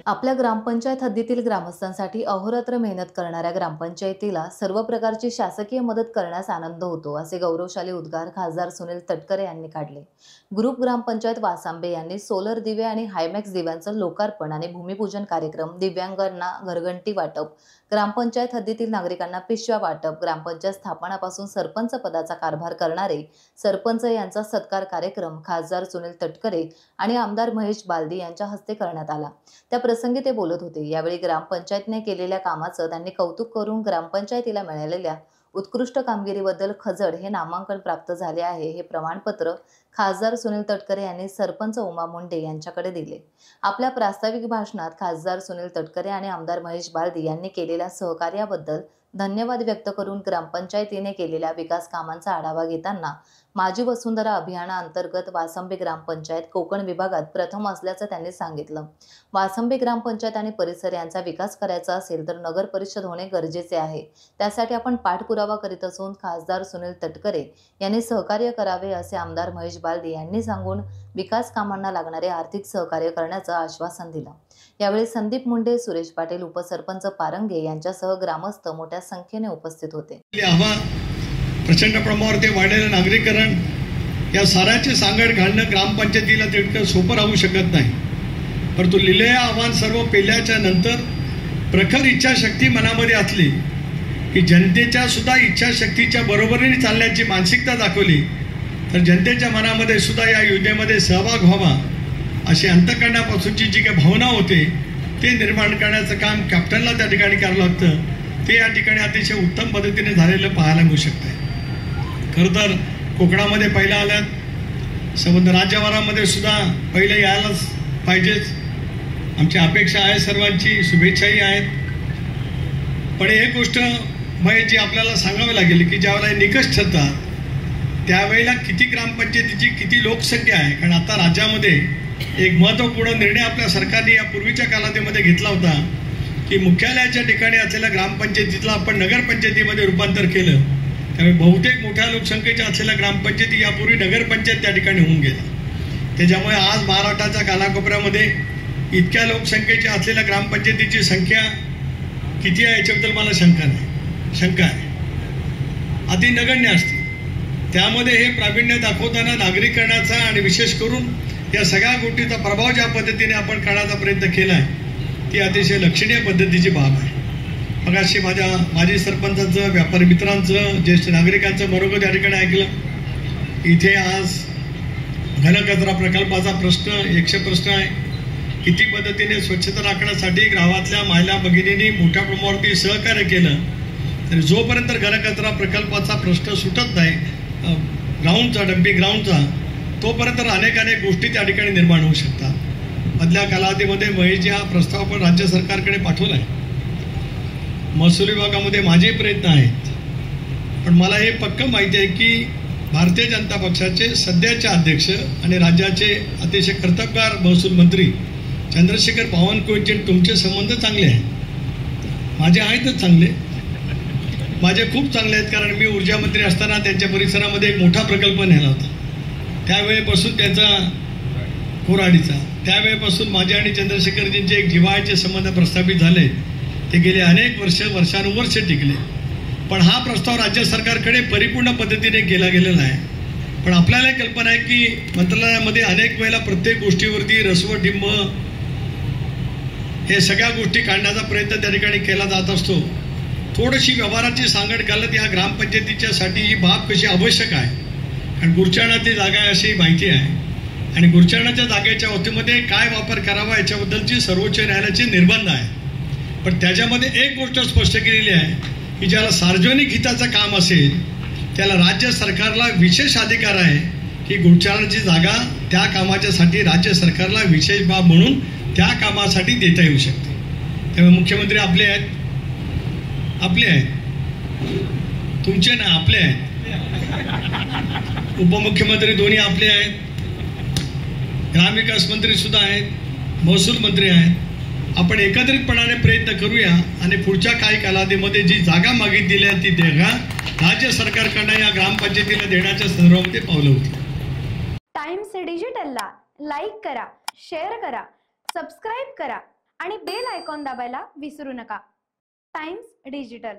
आपल्या ग्रामपंचायत हद्दीतील ग्रामस्थांसाठी अहोरात्र मेहनत करणाऱ्या ग्रामपंचायतीला सर्व प्रकारची शासकीय मदत करण्यास आनंद होतो, असे गौरवशाली उद्गार खासदार सुनील तटकरे यांनी काढले। ग्रुप ग्रामपंचायत वासांबे यांनी सोलर दिवे आणि हायमॅक्स दिव्यांचं लोकार्पण आणि भूमिपूजन कार्यक्रम, दिव्यांगांना घरघंटी वाटप, ग्रामपंचायत हद्दीतील नागरिकांना पिशव्या वाटप, ग्रामपंचायत स्थापनापासून सरपंच पदाचा कारभार करणारे सरपंच यांचा सत्कार कार्यक्रम खासदार सुनील तटकरे आणि आमदार महेश बालदी यांच्या हस्ते करण्यात आला। त्या प्रसंगी ते बोलत होते। यावेळी ग्रामपंचायतने केलेल्या कामाचं त्यांनी कौतुक करून ग्रामपंचायतीला मिळालेल्या उत्कृष्ट कामगिरीबद्दल खजड हे नामांकन प्राप्त झाले आहे, हे प्रमाणपत्र खासदार सुनील तटकरे यांनी सरपंच उमा मुंडे यांच्याकडे दिले। आपल्या प्रास्ताविक भाषणात खासदार सुनील तटकरे आणि आमदार महेश बालदी यांनी केलेल्या सहकार्याबद्दल धन्यवाद व्यक्त करून ग्रामपंचायतीने केलेल्या विकास कामांचा आढावा घेताना माझी वसुंधरा अभियानाअंतर्गत वासंबे ग्रामपंचायत कोकण विभागात प्रथम असल्याचं त्यांनी सांगितलं। वासंबे ग्रामपंचायत आणि परिसर यांचा विकास करायचा असेल तर नगर परिषद होणे गरजेचे आहे। त्यासाठी आपण पाठपुरावा करीत असून खासदार सुनील तटकरे यांनी सहकार्य करावे, असे आमदार महेश बालदी यांनी सांगून विकास कामांना लागणारे आर्थिक सहकार्य करण्याचं आश्वासन दिलं। यावेळी संदीप मुंडे, सुरेश पाटील, उपसरपंच पारंगे यांच्यासह ग्रामस्थ मोठ्या संख्येने उपस्थित होते। प्रचंड प्रमाणावर वाढलेलं नागरीकरण या साऱ्याचे सांगड घालणं ग्रामपंचायतीला तितकं सोपं राहू शकत नाही, परंतु लिहिलेले आव्हान सर्व पेल्याच्या नंतर प्रखर इच्छाशक्ती मनामध्ये असली की जनतेच्या सुद्धा इच्छाशक्तीच्या बरोबरीने चालण्याची मानसिकता दाखवली तर जनतेच्या मनामध्ये सुद्धा या योजनेमध्ये सहभाग व्हावा अशी अंतःकरणापासूनची जी काही भावना होते ते निर्माण करण्याचं काम कॅप्टनला त्या ठिकाणी करावं लागतं। ते या ठिकाणी अतिशय उत्तम पद्धतीने झालेलं पाहायला मिळू शकतं। खरं तर कोकणामध्ये पहिला आल्यात, संबंध राज्यभरामध्ये सुद्धा पहिले यायलाच पाहिजेच। आमची अपेक्षा आहे, सर्वांची शुभेच्छाही आहेत। पण एक गोष्ट जी आपल्याला सांगावी लागेल की ज्यावेळेला निकष ठरतात त्यावेळेला किती ग्रामपंचायतीची किती लोकसंख्या आहे, कारण आता राज्यामध्ये एक महत्त्वपूर्ण निर्णय आपल्या सरकारने या पूर्वीच्या कालावधीमध्ये घेतला होता की मुख्यालयाच्या ठिकाणी असलेल्या ग्रामपंचायतीला आपण नगरपंचायतीमध्ये रूपांतर केलं। त्यामुळे बहुतेक मोठ्या लोकसंख्येच्या असलेल्या ग्रामपंचायती यापूर्वी नगरपंचायत त्या ठिकाणी होऊन गेल्या। त्याच्यामुळे आज महाराष्ट्राच्या कानाकोपऱ्यामध्ये इतक्या लोकसंख्येच्या असलेल्या ग्रामपंचायतीची संख्या किती आहे याच्याबद्दल मला शंका आहे, अति नगण्य असते। त्यामध्ये हे प्रावीण्य दाखवताना नागरीकरणाचा आणि विशेष करून या सगळ्या गोष्टीचा प्रभाव ज्या पद्धतीने आपण करण्याचा प्रयत्न केला आहे ती अतिशय लक्षणीय पद्धतीची बाब आहे। मग अशी माझ्या माजी सरपंचांचं, व्यापारी मित्रांचं, ज्येष्ठ नागरिकांचं बरोबर त्या ठिकाणी ऐकलं। इथे आज घनकचरा प्रकल्पाचा प्रश्न प्रश्न आहे, किती पद्धतीने स्वच्छता राखण्यासाठी गावातल्या महिला भगिनींनी मोठ्या प्रमाणावरती सहकार्य केलं तर जोपर्यंत घनकचरा प्रकल्पाचा प्रश्न सुटत नाही ग्राउंडचा, डम्पिंग ग्राउंडचा, तोपर्यंत अनेक गोष्टी त्या ठिकाणी निर्माण होऊ शकतात। मधल्या कालावधीमध्ये महेशजी हा प्रस्ताव पण राज्य सरकारकडे पाठवला आहे। महसूल विभागामध्ये माझे प्रयत्न आहेत, पण मला हे पक्कं माहिती आहे की भारतीय जनता पक्षाचे सध्याचे अध्यक्ष आणि राज्याचे अतिशय कर्तबगार महसूल मंत्री चंद्रशेखर बावनकुळेंचे तुमचे संबंध चांगले आहेत। माझे आहेतच चांगले, माझे खूप चांगले आहेत, कारण मी ऊर्जा मंत्री असताना त्यांच्या परिसरामध्ये एक मोठा प्रकल्प नेला होता। त्यावेळेपासून त्यांचा कोराडीचा, त्यावेळेपासून माझे आणि चंद्रशेखरजींचे एक जिव्हाळ्याचे संबंध प्रस्थापित झाले। ते गेले अनेक वर्षानुवर्ष टिकले, पण हा प्रस्ताव राज्य सरकारकडे परिपूर्ण पद्धतीने केला गेलेला आहे। पण आपल्याला कल्पना आहे की मंत्रालयामध्ये अनेक वेळेला प्रत्येक गोष्टीवरती रसवडिंब हे सगळ्या गोष्टी काढण्याचा प्रयत्न त्या ठिकाणी केला जात असतो। थोडीशी व्यवहाराची सांगड घालत या ग्रामपंचायतीच्यासाठी ही बाब कशी आवश्यक आहे, कारण गुरचरणाची जागा आहे अशी माहिती आहे आणि गुरचरणाच्या जागेच्या बाबतीमध्ये काय वापर करावा याच्याबद्दलची सर्वोच्च न्यायालयाचे निर्बंध आहे। पण त्याच्यामध्ये एक गोष्ट स्पष्ट केलेली आहे की ज्याला सार्वजनिक हिताचं काम असेल त्याला राज्य सरकारला विशेष अधिकार आहे की गुरचरणाची जागा त्या कामाच्यासाठी राज्य सरकारला विशेष बाब म्हणून त्या कामासाठी देता येऊ शकते। त्यामुळे मुख्यमंत्री आपले आहेत, तुमचे ना आपले आहेत, उपमुख्यमंत्री दोन्ही आपले आहेत, ग्रामविकास मंत्री सुद्धा आहेत, महसूल मंत्री आहेत। आपण एकत्रितपणाने प्रयत्न करूया आणि पुढच्या काही कालावधीमध्ये जी जागा मागितलेली आहे ती जागा राज्य सरकारकडनं या ग्रामपंचायतीला देण्याच्या संदर्भामध्ये पावलं होती। टाइम्स डिजिटलला लाईक करा, शेअर करा, सबस्क्राइब करा आणि बेल आयकॉन दाबायला विसरू नका. Times digital.